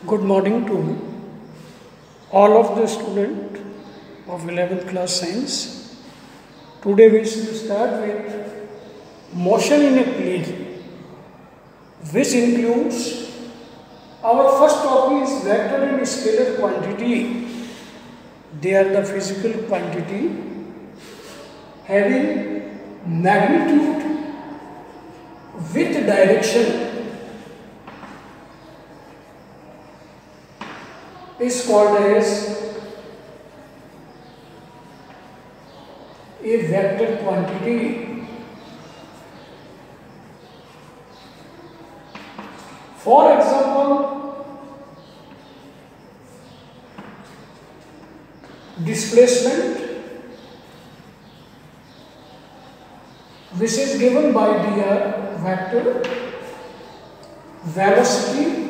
Good morning to all of the students of 11th class science. Today we will start with motion in a plane, which includes our first topic is vector and scalar quantity. They are the physical quantity having magnitude with direction is called as a vector quantity. For example, displacement, which is given by dr vector, velocity,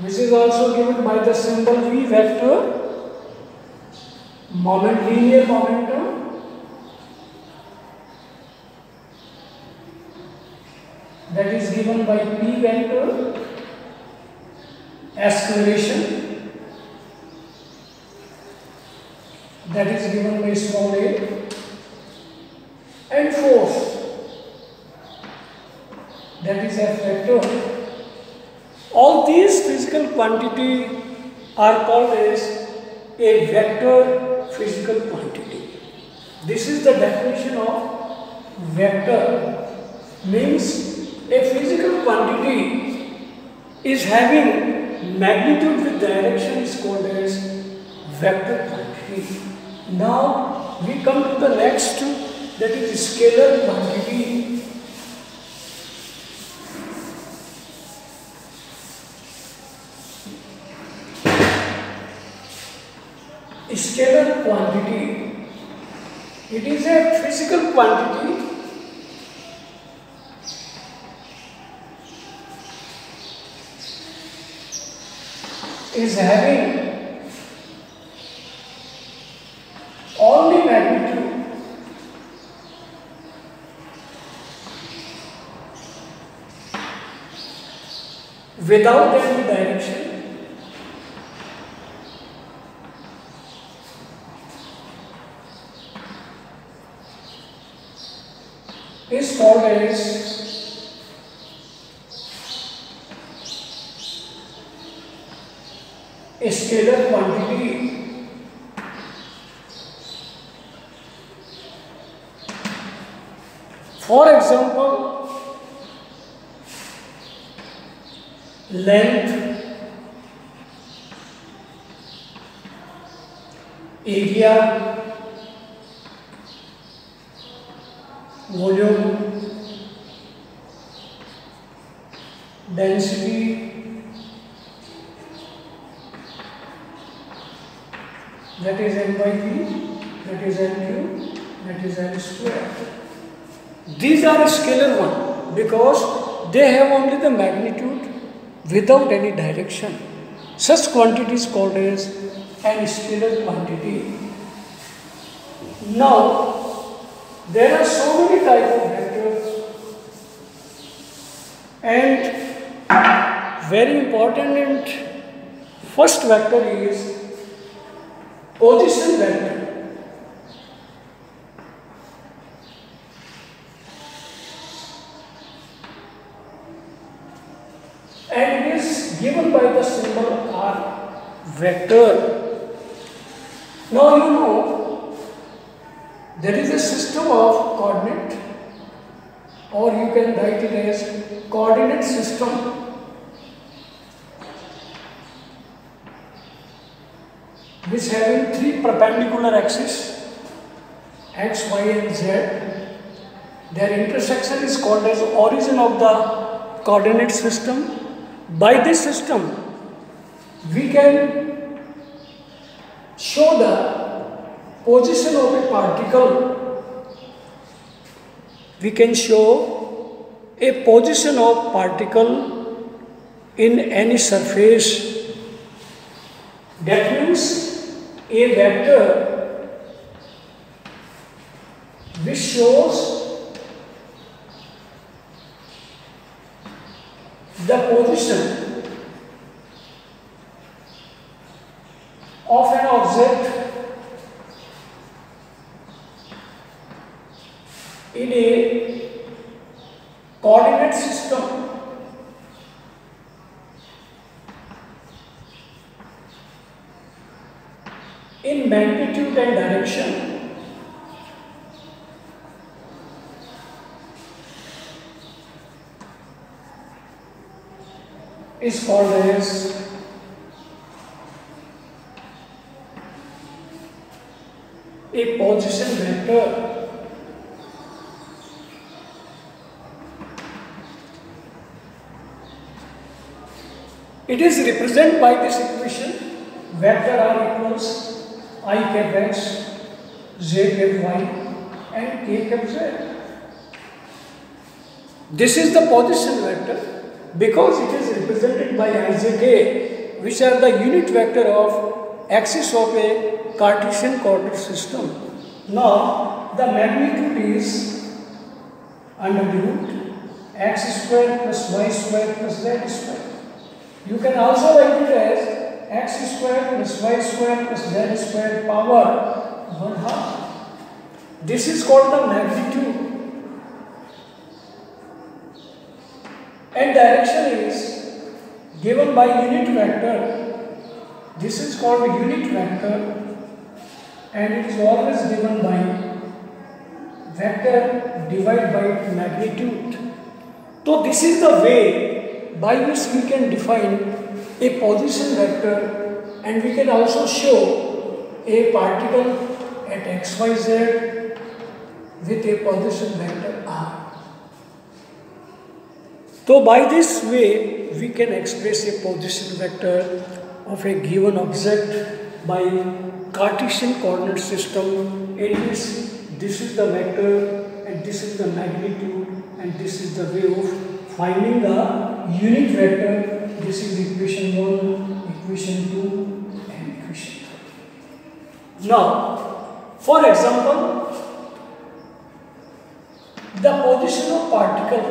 which is also given by the symbol v vector, moment, linear momentum, that is given by p vector, acceleration, that is given by small a, and force, that is f vector. All these physical quantity are called as a vector physical quantity. This is the definition of vector. Means a physical quantity is having magnitude with direction is called as vector quantity. Now we come to the next, that is scalar quantity. Scalar quantity, it is a physical quantity is having only magnitude without any direction, is called as a scalar quantity. For example, length, area, volume, density, that is m by v, that is n cube, that is n square. These are scalar one because they have only the magnitude without any direction. Such quantity is called as an scalar quantity. Now there are so many types of vectors, and very important and first vector is position vector. And it is given by the symbol r vector. Now you know there is a system of coordinate, or you can write it as coordinate system, which having three perpendicular axes, x, y and z. Their intersection is called as origin of the coordinate system. By this system, we can show the position of a particle. We can show a position of particle in any surface. That means a vector which shows the position object in a coordinate system in magnitude and direction is called as a position vector. It is represented by this equation: vector r equals I cap x, j cap y and k cap z. This is the position vector because it is represented by I, j, k, which are the unit vector of axis of a Cartesian coordinate system. Now the magnitude is under the root x square plus y square plus z square. You can also write it as x square plus y square plus z square power 1/2. This is called the magnitude. And direction is given by unit vector. This is called unit vector and it is always given by vector divided by magnitude. So this is the way by which we can define a position vector, and we can also show a particle at xyz with a position vector r. So by this way we can express a position vector of a given object by Cartesian coordinate system, in which this is the vector and this is the magnitude and this is the way of finding the unit vector. This is equation 1, equation 2 and equation 3. Now for example, the position of particle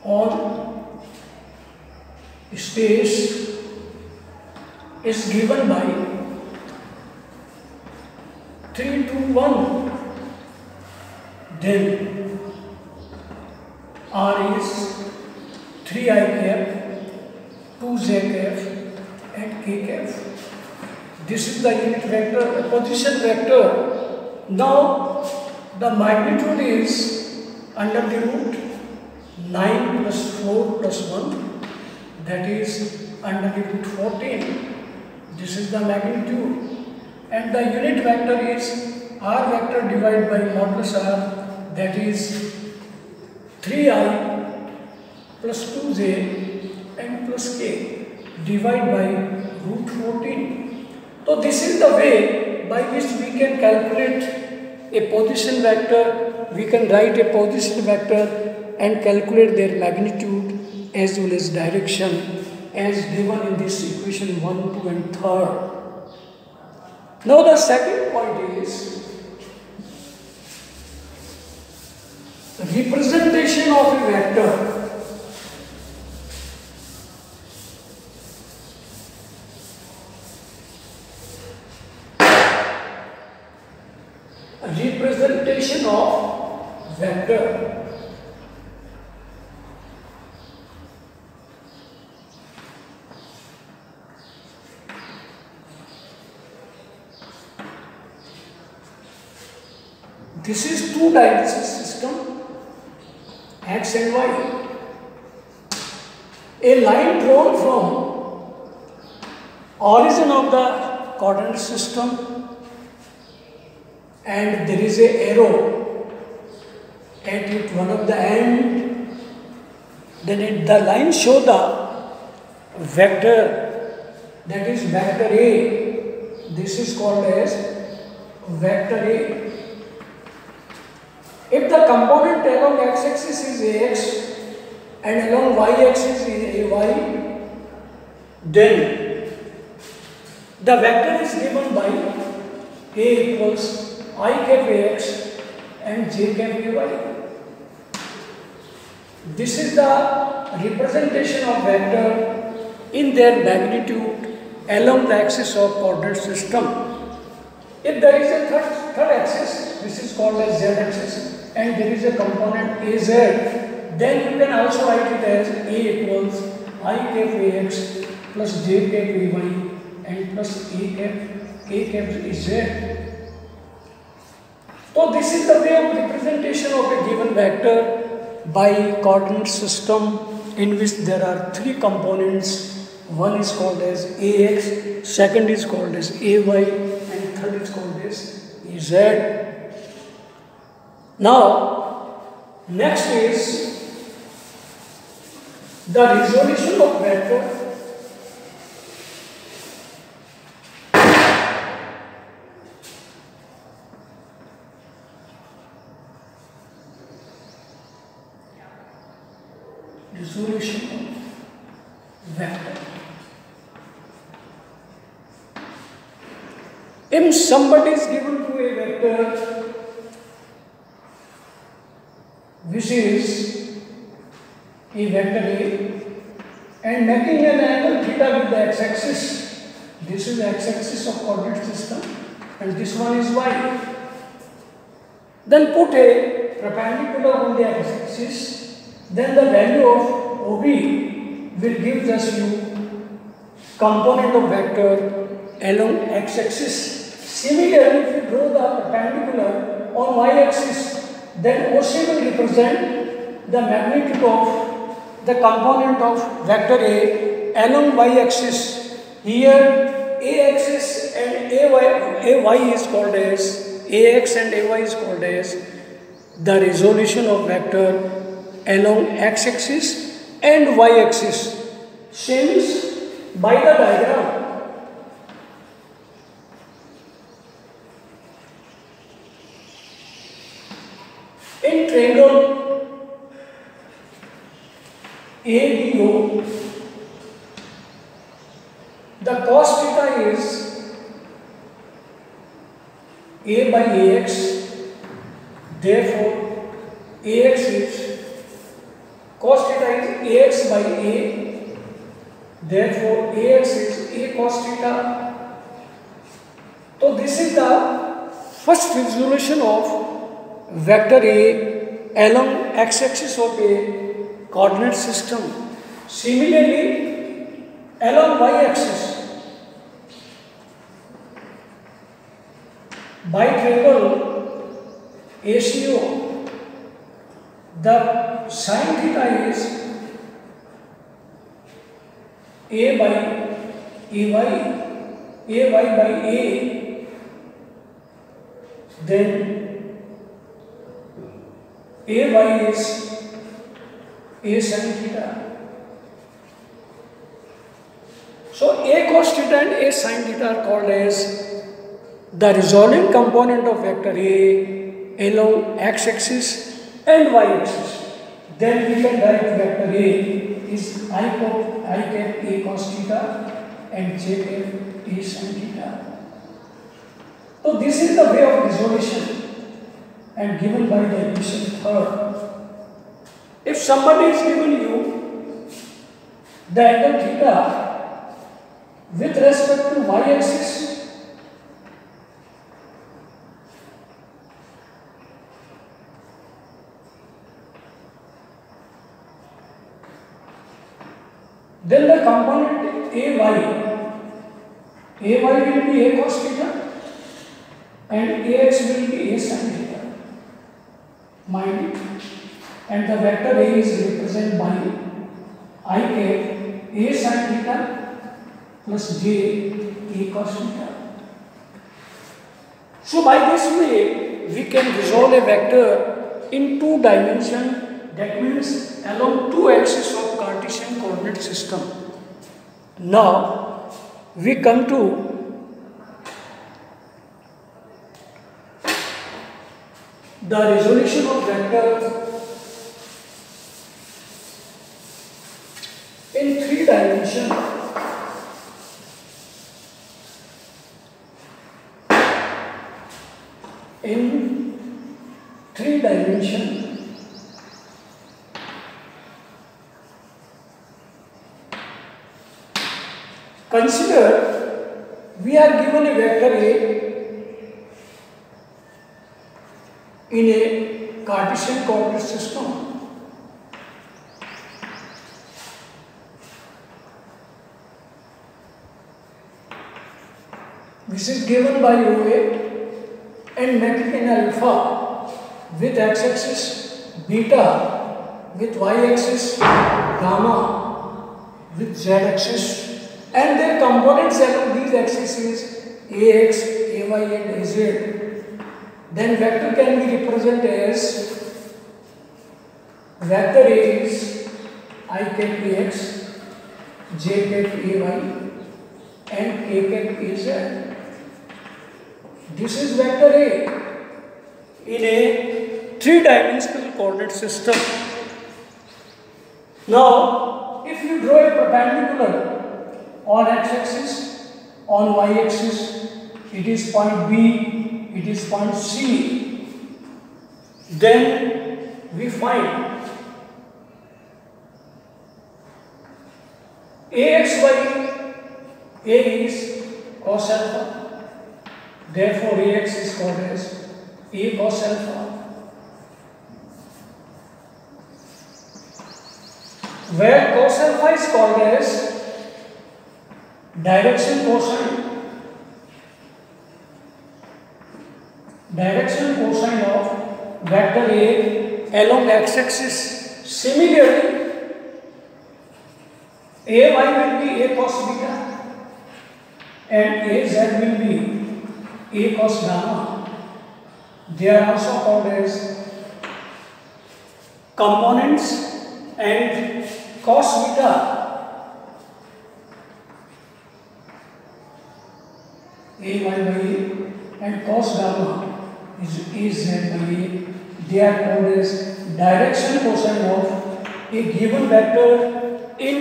on space is given by 3, 2, 1. Then R is 3i cap, 2j cap and k cap. This is the unit vector, the position vector. Now the magnitude is under the root 9 plus 4 plus 1, that is under the root 14. This is the magnitude, and the unit vector is r vector divided by modulus r, that is 3i plus 2j and plus k divided by root 14. So this is the way by which we can calculate a position vector. We can write a position vector and calculate their magnitude as well as direction as given in this equation 1, 2 and 3rd. Now the second point is representation of a vector. Representation of vector. This is two-dimensional system, x and y. A line drawn from origin of the coordinate system, and there is a arrow at it, one of the end. Then the line show the vector, that is vector A. This is called as vector A. If the component along x-axis is ax and along y-axis is ay, then the vector is given by A equals I cap Ax and j cap Ay. This is the representation of vector in their magnitude along the axis of coordinate system. If there is a third axis, this is called as z axis, and there is a component Az, then you can also write it as A equals I cap Ax plus j cap Ay and plus k cap Z. So this is the way of representation of a given vector by coordinate system in which there are three components. One is called as Ax, second is called as Ay, and third is called as Az. Now, next is the resolution of vector If somebody is given to a vector which is a vector A and making an angle theta with the x-axis, this is the x-axis of coordinate system and this one is y. Then put a perpendicular on the x-axis, then the value of OB will give us you component of vector along x-axis. Similarly, if you draw the perpendicular on y-axis, then OC will represent the magnitude of the component of vector A along y-axis. Here A-axis and AY is called as AX and AY is called as the resolution of vector along x-axis and y-axis. Since by the diagram in triangle ABO, the cos theta is A by AX, therefore AX is cos theta is AX by A, therefore AX is A cos theta. So this is the first resolution of vector A along x-axis of a coordinate system. Similarly, along y-axis, by triangle ACO, the sin theta is A by AY by A, then AY is A sin theta. So A cos theta and A sin theta are called as the resolving component of vector A along x-axis and y-axis. Then we can write vector A is I cap A cos theta and j cap A sin theta. So this is the way of resolution and given by the equation third. If somebody is given you the angle theta with respect to y-axis, then the component AY will be A cos theta and AX will be A sin theta. Mind it. And the vector A is represented by I cap A sin theta plus j A cos theta. So by this way, we can resolve a vector in two dimensions, that means along two axes of Cartesian coordinate system. Now we come to the resolution of vector in three dimensions. in 3 dimension. Consider we are given a vector A in a Cartesian coordinate system. This is given by OA and metric in alpha with x-axis, beta with y-axis, gamma with z-axis, and their components along these axes is ax, ay and az. Then vector can be represented as vector A is I cap ax, j cap ay and k cap az. This is vector A in a 3-dimensional coordinate system. Now, if you draw a perpendicular on x-axis, on y-axis, it is point B, it is point C. Then we find ax by A is cos alpha. Therefore, ax is called as A cos alpha. Where cos alpha is called as direction cosine. Direction cosine of vector A along x-axis. Similarly, ay will be A cos beta and az will be A cos gamma. They are also called as components, and cos beta ay by A and cos gamma is az by A. They are called as direction cosine of a given vector in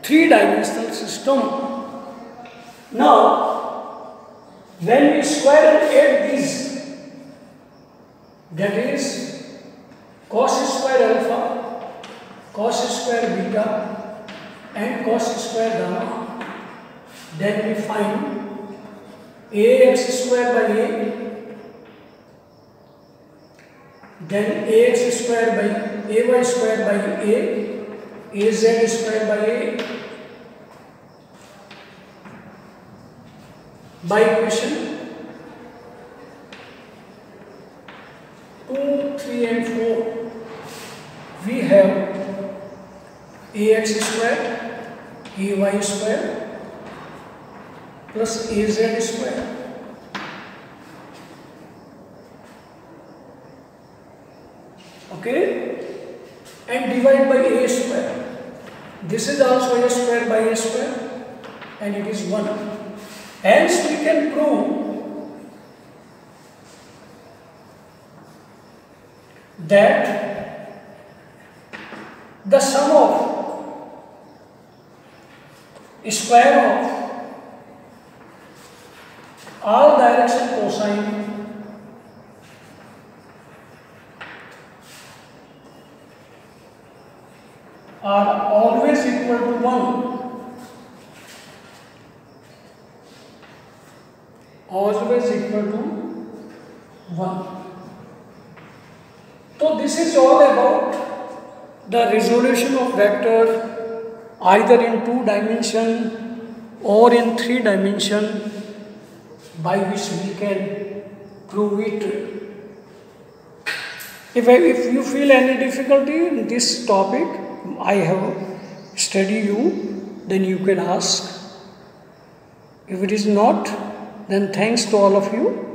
3-dimensional system. Now, when we square and add these, that is cos square alpha, cos square beta and cos square gamma, then we find ax square by A, then ax square by ay square by A, az square by A, by equation 2, 3 and 4 we have ax square, ay square plus az square. Okay, and divide by a square. This is also a square by a square and it is 1. Hence we can prove that the sum of square of all direction cosine are always equal to 1. Always equal to 1. So this is all about the resolution of vector either in 2 dimension or in 3 dimension, by which we can prove it. If you feel any difficulty in this topic, I have studied you, then you can ask. If it is not, then thanks to all of you.